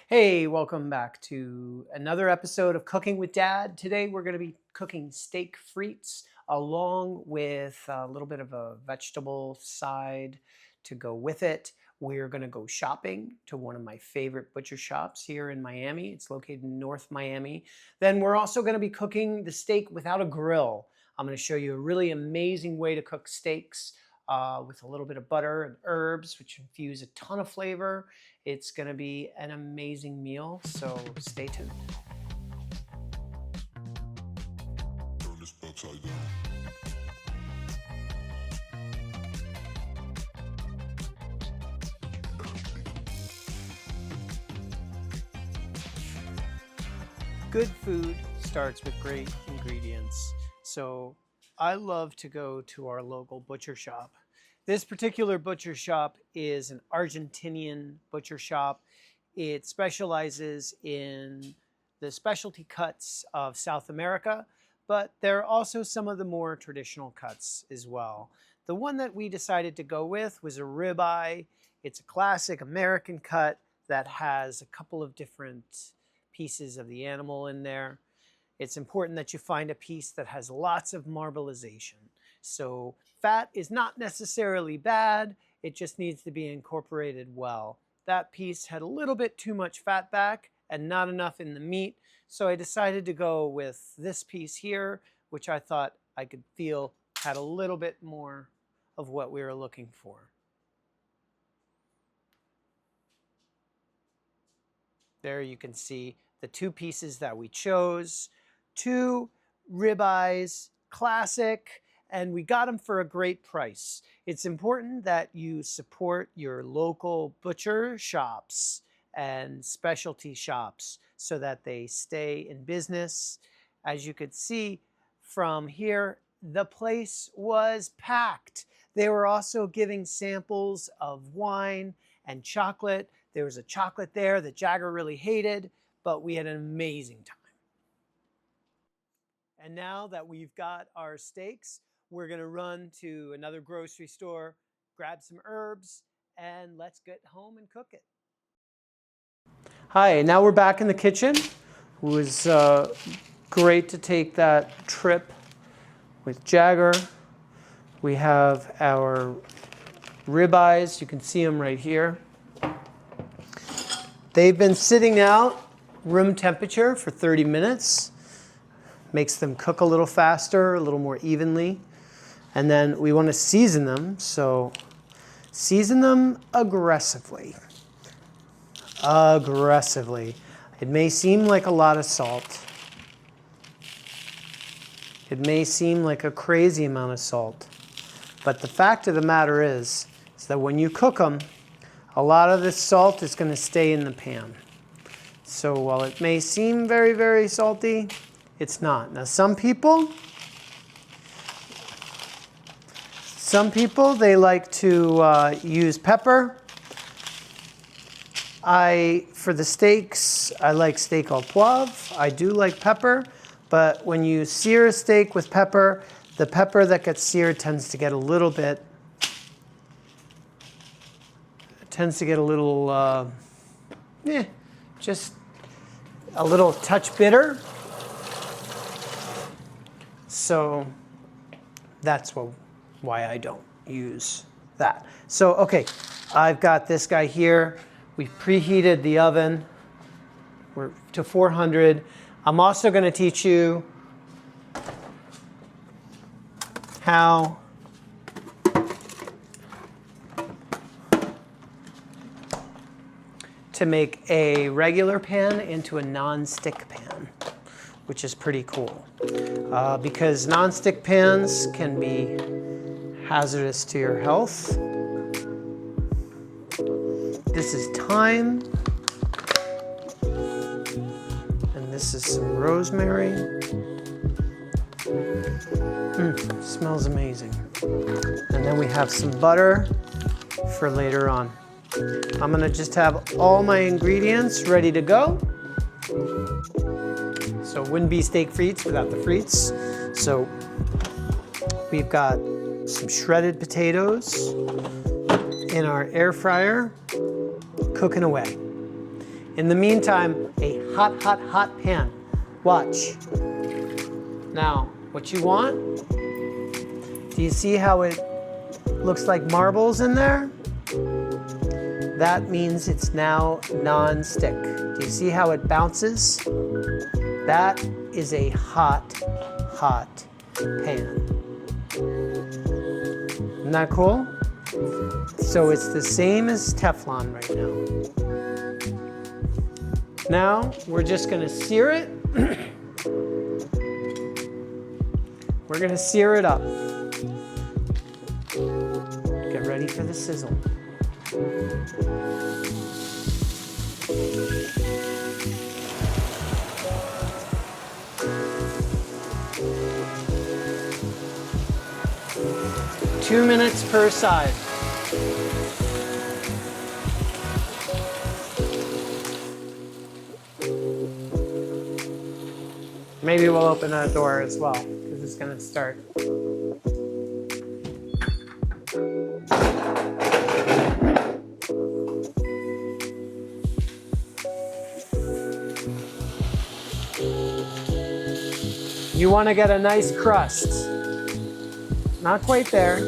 Hey, welcome back to another episode of Cooking with Dad. Today we're going to be cooking steak frites along with a little bit of a vegetable side to go with it. We're going to go shopping to one of my favorite butcher shops here in Miami. It's located in North Miami. Then we're also going to be cooking the steak without a grill. I'm going to show you a really amazing way to cook steaks with a little bit of butter and herbs, which infuse a ton of flavor. It's going to be an amazing meal, so stay tuned. Turn this upside down. Good food starts with great ingredients. So I love to go to our local butcher shop. This particular butcher shop is an Argentinian butcher shop. It specializes in the specialty cuts of South America, but there are also some of the more traditional cuts as well. The one that we decided to go with was a ribeye. It's a classic American cut that has a couple of different pieces of the animal in there. It's important that you find a piece that has lots of marbleization. So fat is not necessarily bad, it just needs to be incorporated well. That piece had a little bit too much fat back and not enough in the meat, so I decided to go with this piece here, which I thought I could feel had a little bit more of what we were looking for. There you can see the two pieces that we chose, two ribeyes, classic, and we got them for a great price. It's important that you support your local butcher shops and specialty shops so that they stay in business. As you could see from here, the place was packed. They were also giving samples of wine and chocolate. There was a chocolate there that Jagger really hated, but we had an amazing time. And now that we've got our steaks, we're going to run to another grocery store, grab some herbs, and let's get home and cook it. Hi, now we're back in the kitchen. It was great to take that trip with Jagger. We have our ribeyes. You can see them right here. They've been sitting out room temperature for 30 minutes. Makes them cook a little faster, a little more evenly. And then we want to season them, so season them aggressively. Aggressively. It may seem like a lot of salt. It may seem like a crazy amount of salt. But the fact of the matter is that when you cook them, a lot of this salt is going to stay in the pan. So while it may seem very, very salty, it's not. Now some people, they like to use pepper. For the steaks, I like steak au poivre. I do like pepper, but when you sear a steak with pepper, the pepper that gets seared tends to get a little bit, just a little touch bitter. So that's why I don't use that. So, okay, I've got this guy here. We've preheated the oven. We're to 400. I'm also going to teach you how to make a regular pan into a non-stick pan, which is pretty cool. Because non-stick pans can be hazardous to your health. This is thyme. And this is some rosemary. Smells amazing. And then we have some butter for later on. I'm gonna just have all my ingredients ready to go. So it wouldn't be steak frites without the frites. So we've got some shredded potatoes in our air fryer, cooking away. In the meantime, a hot, hot, hot pan. Watch. Now, what you want, do you see how it looks like marbles in there? That means it's now non-stick. Do you see how it bounces? That is a hot, hot pan. Isn't that cool? So it's the same as Teflon right now. Now we're just gonna sear it. We're gonna sear it up. Get ready for the sizzle. Two minutes per side. Maybe we'll open that door as well, because it's going to start. You want to get a nice crust. Not quite there.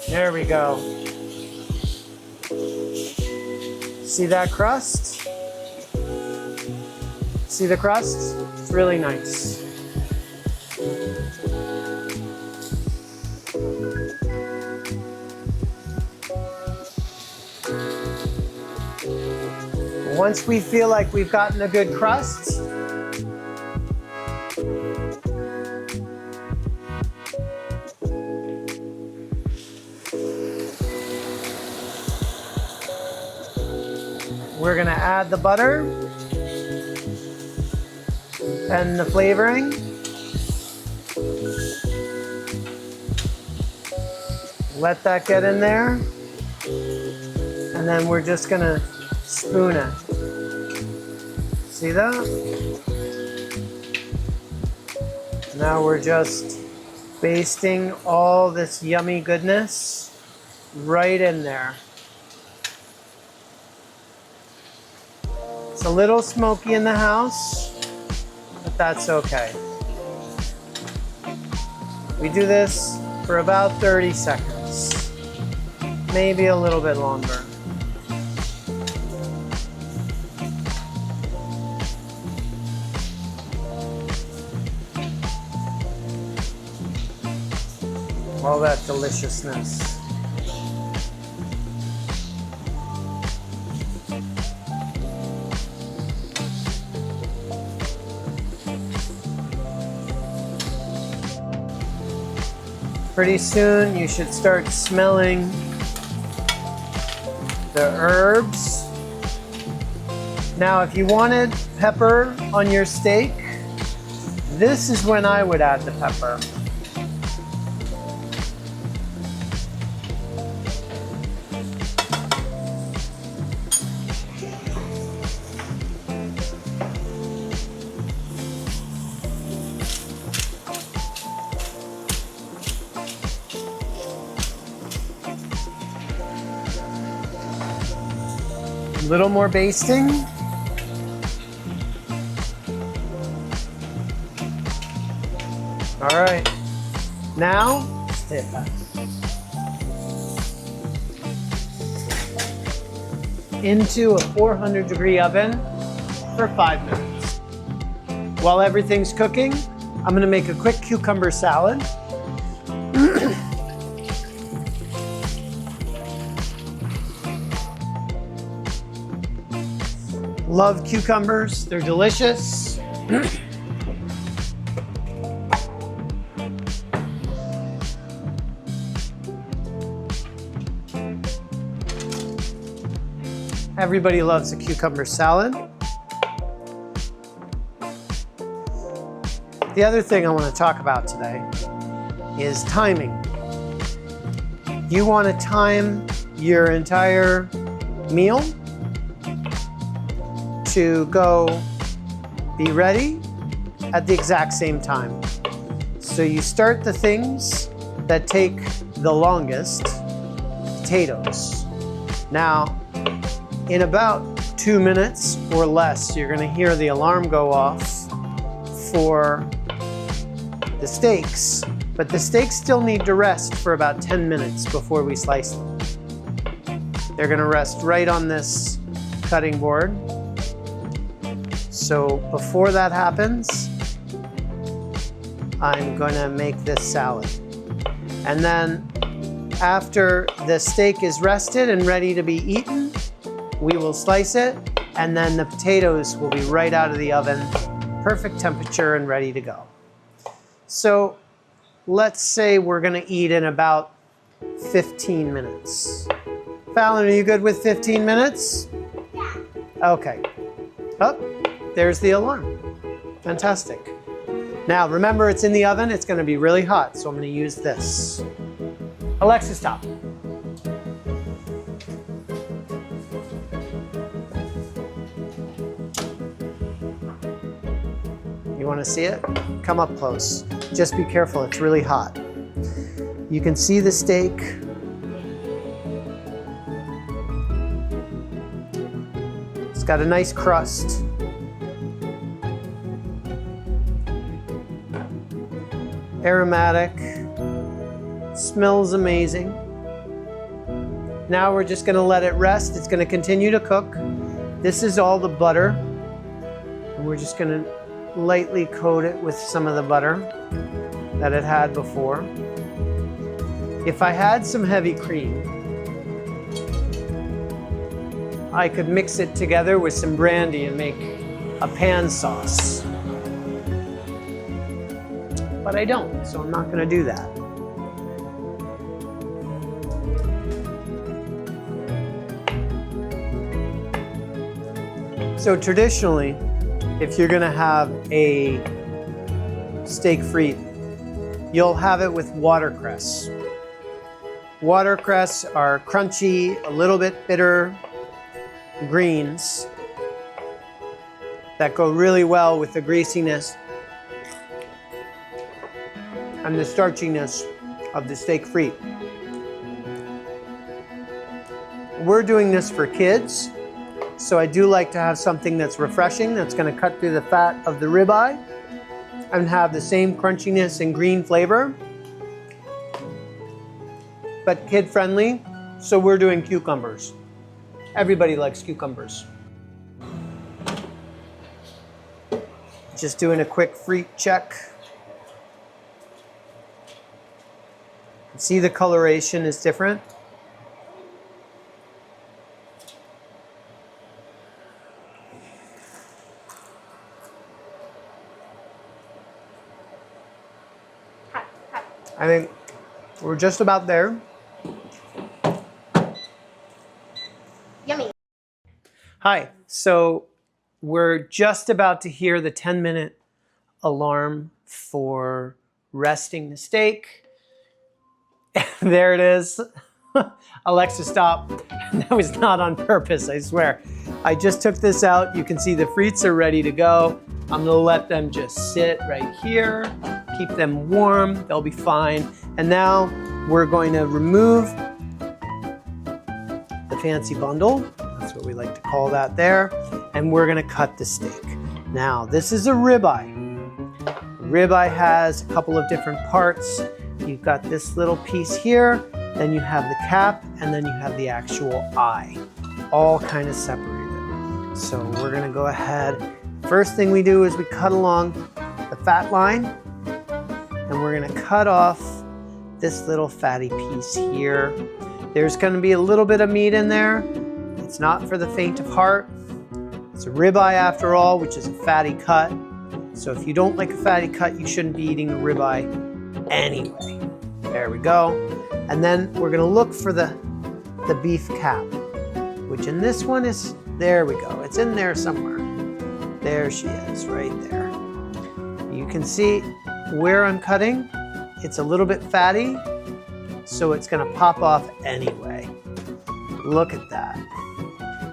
There we go. See that crust? See the crust? It's really nice. Once we feel like we've gotten a good crust, we're going to add the butter and the flavoring. Let that get in there. And then we're just going to spoon it. See that? Now we're just basting all this yummy goodness right in there. It's a little smoky in the house, but that's okay. We do this for about 30 seconds, maybe a little bit longer. All that deliciousness. Pretty soon you should start smelling the herbs. Now, if you wanted pepper on your steak, this is when I would add the pepper. A little more basting. All right, now hit that. Into a 400-degree oven for 5 minutes. While everything's cooking, I'm gonna make a quick cucumber salad. Love cucumbers, they're delicious. Everybody loves a cucumber salad. The other thing I want to talk about today is timing. You want to time your entire meal to go be ready at the exact same time. So you start the things that take the longest, potatoes. Now, in about 2 minutes or less, you're gonna hear the alarm go off for the steaks, but the steaks still need to rest for about 10 minutes before we slice them. They're gonna rest right on this cutting board. So before that happens, I'm gonna make this salad. And then after the steak is rested and ready to be eaten, we will slice it, and then the potatoes will be right out of the oven, perfect temperature and ready to go. So let's say we're gonna eat in about 15 minutes. Fallon, are you good with 15 minutes? Yeah. Okay. Oh, there's the alarm. Fantastic. Now remember, it's in the oven, it's gonna be really hot, so I'm gonna use this. Alexa, stop. You wanna see it? Come up close. Just be careful, it's really hot. You can see the steak. It's got a nice crust. Aromatic, smells amazing. Now we're just gonna let it rest. It's gonna continue to cook. This is all the butter. And we're just gonna lightly coat it with some of the butter that it had before. If I had some heavy cream, I could mix it together with some brandy and make a pan sauce. But I don't, so I'm not gonna do that. So traditionally, if you're gonna have a steak frite, you'll have it with watercress. Watercress are crunchy, a little bit bitter greens that go really well with the greasiness and the starchiness of the steak frite. We're doing this for kids, so I do like to have something that's refreshing, that's gonna cut through the fat of the ribeye and have the same crunchiness and green flavor, but kid-friendly, so we're doing cucumbers. Everybody likes cucumbers. Just doing a quick frite check. See, the coloration is different. I think we're just about there. Yummy. Hi, so we're just about to hear the 10-minute alarm for resting the steak. There it is. Alexa, stop. That was not on purpose, I swear. I just took this out. You can see the frites are ready to go. I'm gonna let them just sit right here, keep them warm, they'll be fine. And now we're going to remove the fancy bundle. That's what we like to call that there. And we're gonna cut the steak. Now, this is a ribeye. Ribeye has a couple of different parts. You've got this little piece here, then you have the cap, and then you have the actual eye, all kind of separated. So we're gonna go ahead. First thing we do is we cut along the fat line, and we're gonna cut off this little fatty piece here. There's gonna be a little bit of meat in there. It's not for the faint of heart. It's a ribeye after all, which is a fatty cut. So if you don't like a fatty cut, you shouldn't be eating a ribeye anyway. There we go. And then we're gonna look for the beef cap, which in this one is, there we go. It's in there somewhere. There she is, right there. You can see where I'm cutting. It's a little bit fatty, so it's gonna pop off anyway. Look at that.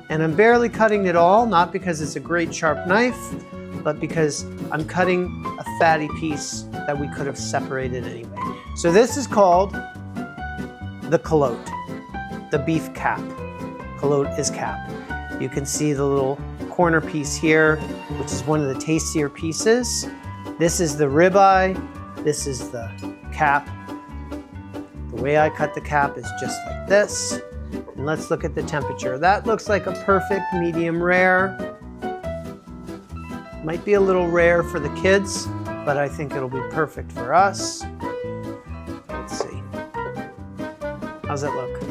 And I'm barely cutting it all, not because it's a great sharp knife. but because I'm cutting a fatty piece that we could have separated anyway. So this is called the calotte, the beef cap. Calotte is cap. You can see the little corner piece here, which is one of the tastier pieces. This is the ribeye. This is the cap. The way I cut the cap is just like this. And let's look at the temperature. That looks like a perfect medium rare. Might be a little rare for the kids, but I think it'll be perfect for us. Let's see. How's that look?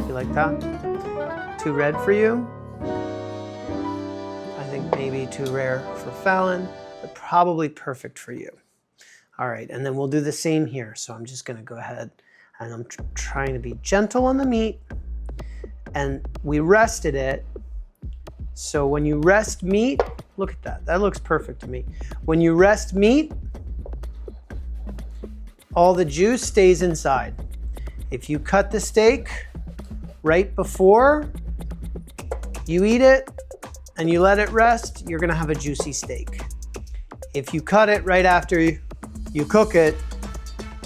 You like that? Too red for you? I think maybe too rare for Fallon, but probably perfect for you. All right, and then we'll do the same here. So I'm just gonna go ahead and I'm trying to be gentle on the meat. And we rested it. So when you rest meat, look at that. That looks perfect to me. When you rest meat, all the juice stays inside. If you cut the steak right before you eat it and you let it rest, you're gonna have a juicy steak. If you cut it right after you cook it,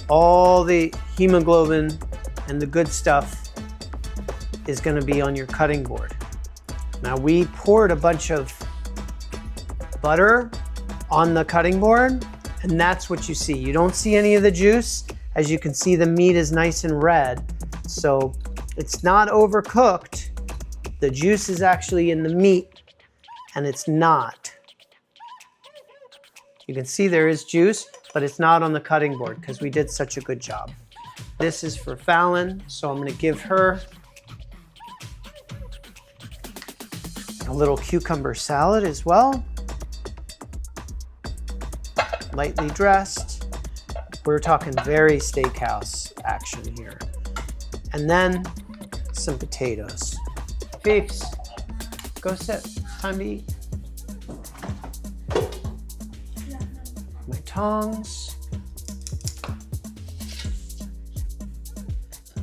all the hemoglobin and the good stuff is gonna be on your cutting board. Now we poured a bunch of butter on the cutting board, and that's what you see. You don't see any of the juice. As you can see, the meat is nice and red, so it's not overcooked. The juice is actually in the meat, and it's not. You can see there is juice, but it's not on the cutting board because we did such a good job. This is for Fallon, so I'm gonna give her a little cucumber salad as well. Lightly dressed. We're talking very steakhouse action here. And then some potatoes. Peeps, go sit. Time to eat. My tongs.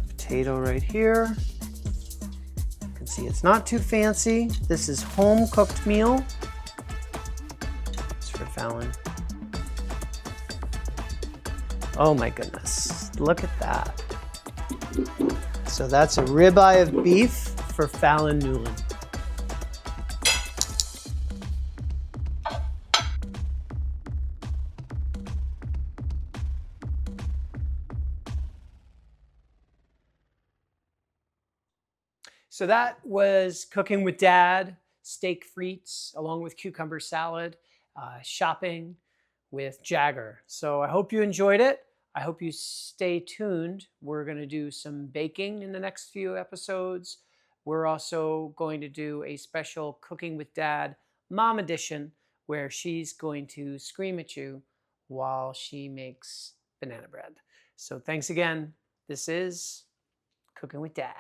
Potato right here. You can see it's not too fancy. This is home cooked meal. It's for Fallon. Oh my goodness, look at that. So that's a ribeye of beef for Fallon Newland. So that was Cooking with Dad, steak frites, along with cucumber salad, shopping with Jagger. So I hope you enjoyed it. I hope you stay tuned. We're going to do some baking in the next few episodes. We're also going to do a special Cooking with Dad Mom Edition where she's going to scream at you while she makes banana bread. So thanks again. This is Cooking with Dad.